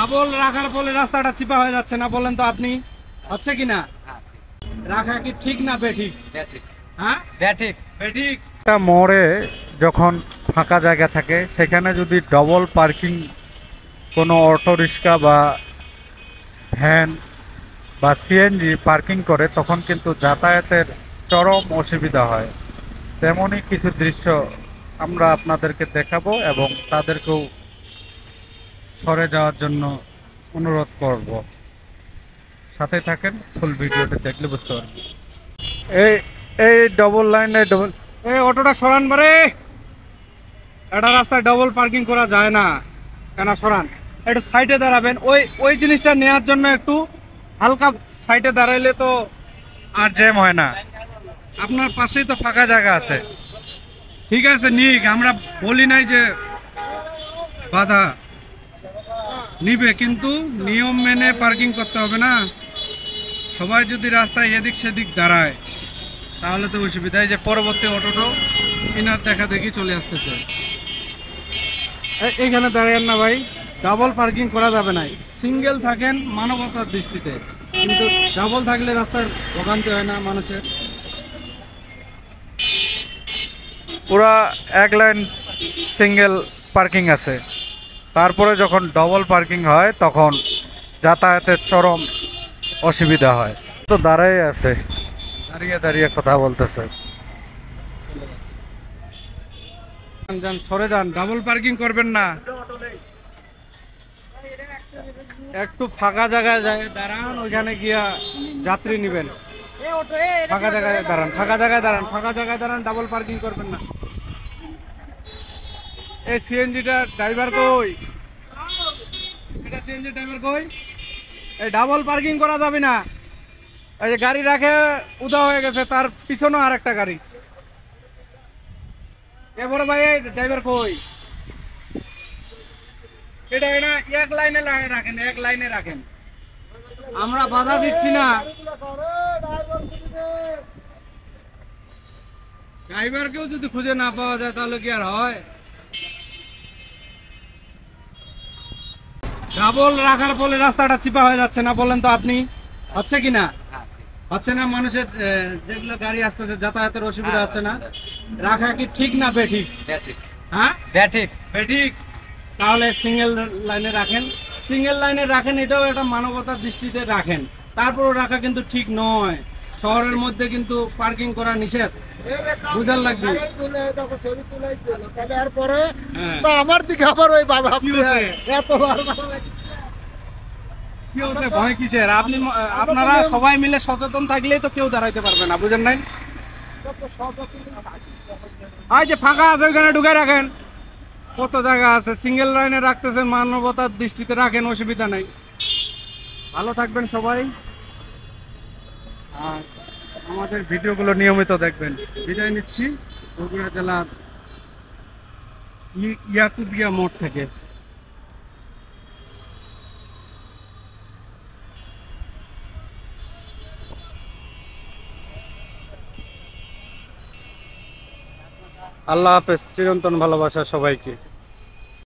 Double রাখার ফলে রাস্তাটা চিপা হয়ে যাচ্ছে না, বলেন তো আপনি, হচ্ছে কি না? রাখা কি ঠিক না বেঠিক? হ্যাঁ, বেঠিক বেঠিক। একটা মোড়ে যখন ফাঁকা জায়গা থাকে সেখানে যদি ডবল পার্কিং কোনো অটো রিক্সা বা ভ্যান বা সিএনজি পার্কিং করে তখন কিন্তু যাতায়াতের চরম অসুবিধা হয়। তেমনই কিছু দৃশ্য আমরা আপনাদেরকে দেখাবো এবং তাদেরকেও সরে যাওয়ার জন্য অনুরোধ করব। সাথে থাকেন, ফুল ভিডিওটা দেখলে বুঝতে পারবেন। এই এই ডবল লাইনে এই অটোটা সরান বারে, এটা রাস্তায় ডবল পার্কিং করা যায় না, কেন সরান, একটু সাইডে দাঁড়াবেন। ওই ওই জিনিসটা নেওয়ার জন্য একটু হালকা সাইডে দাঁড়াইলে তো আর জ্যাম হয় না। আপনার পাশেই তো ফাঁকা জায়গা আছে, ঠিক আছে নিক, আমরা বলি নাই যে বাধা নিবে, কিন্তু নিয়ম মেনে পার্কিং করতে হবে না। সবাই যদি রাস্তায় এদিক সেদিক দাঁড়ায় তাহলে তো অসুবিধা। যে পরবর্তী অটোটো ইনার দেখা দেখি চলে আসতেছে, এইখানে দাঁড়ান না ভাই, ডাবল পার্কিং করা যাবে না। সিঙ্গেল থাকেন মানবতার দৃষ্টিতে, কিন্তু ডাবল থাকলে রাস্তায় ভোগান্তি হয় না মানুষের। পুরা এক লাইন সিঙ্গেল পার্কিং আছে, তারপরে যখন ডবল পার্কিং হয় তখন যাতায়াতের চরম অসুবিধা হয়। তো দাঁড়াই আছে, দাঁড়িয়ে দাঁড়িয়ে কথা বলতেছে। যান, সরে যান, ডাবল পার্কিং করবেন না। একটু ফাঁকা জায়গায় যায় দাঁড়ান, ওইখানে গিয়া যাত্রী নিবেন। ফাঁকা জায়গায় দাঁড়ান, ফাঁকা জায়গায় দাঁড়ান, ফাঁকা জায়গায় দাঁড়ান, ডাবল পার্কিং করবেন না। এই সিএনজিটা ড্রাইভার কই? এটা সিএনজি ড্রাইভার কই? এই ডাবল পার্কিং করা যাবে না। এই যে গাড়ি রাখে উদা হয়ে গেছে, তার পিছনেও আর একটা গাড়ি। এ বড় ভাই, ড্রাইভার কই? এটা এটা এক লাইনে রাখেন, এক লাইনে রাখেন, আমরা বাধা দিচ্ছি না। ড্রাইভারকেও যদি খুঁজে না পাওয়া যায় তাহলে কি আর হয়? ডাবল রাখার ফলে রাস্তাটা চিপা হয়ে যাচ্ছে না, বলেন তো আপনি, হচ্ছে কি না? হচ্ছে না, মানুষের যেগুলো গাড়ি আসতেছে যাতায়াতের অসুবিধা হচ্ছে না। রাখা কি ঠিক না বেঠিক? হ্যাঁ, বেঠিক বেঠিক। তাহলে সিঙ্গেল লাইনে রাখেন, সিঙ্গেল লাইনে রাখেন, এটাও একটা মানবতার দৃষ্টিতে রাখেন। তারপরও রাখা কিন্তু ঠিক নয়। শহরের মধ্যে কিন্তু পার্কিং করা নিষেধ, বুঝার লাগবে। আমার দিকে আবার ওই বাবা কি হচ্ছে, ভয় কিসের? আপনারা সবাই মিলে সচেতন থাকলেই তো কেউ দাঁড়াইতে পারবে না, বুঝেন নাই? এই যে ফাঁকা আছে ওইখানে ঢুকে রাখেন, কত জায়গা আছে। সিঙ্গেল লাইনে রাখতেছেন, মানবতার দৃষ্টিতে রাখেন, অসুবিধা নাই। ভালো থাকবেন সবাই, আর আমাদের ভিডিওগুলো নিয়মিত দেখবেন। বিদায় নিচ্ছি বগুড়া জেলার ইয়াকুবিয়া মোড় থেকে। আল্লাহ হাফেজ, চিরন্তন ভালোবাসা সবাইকে।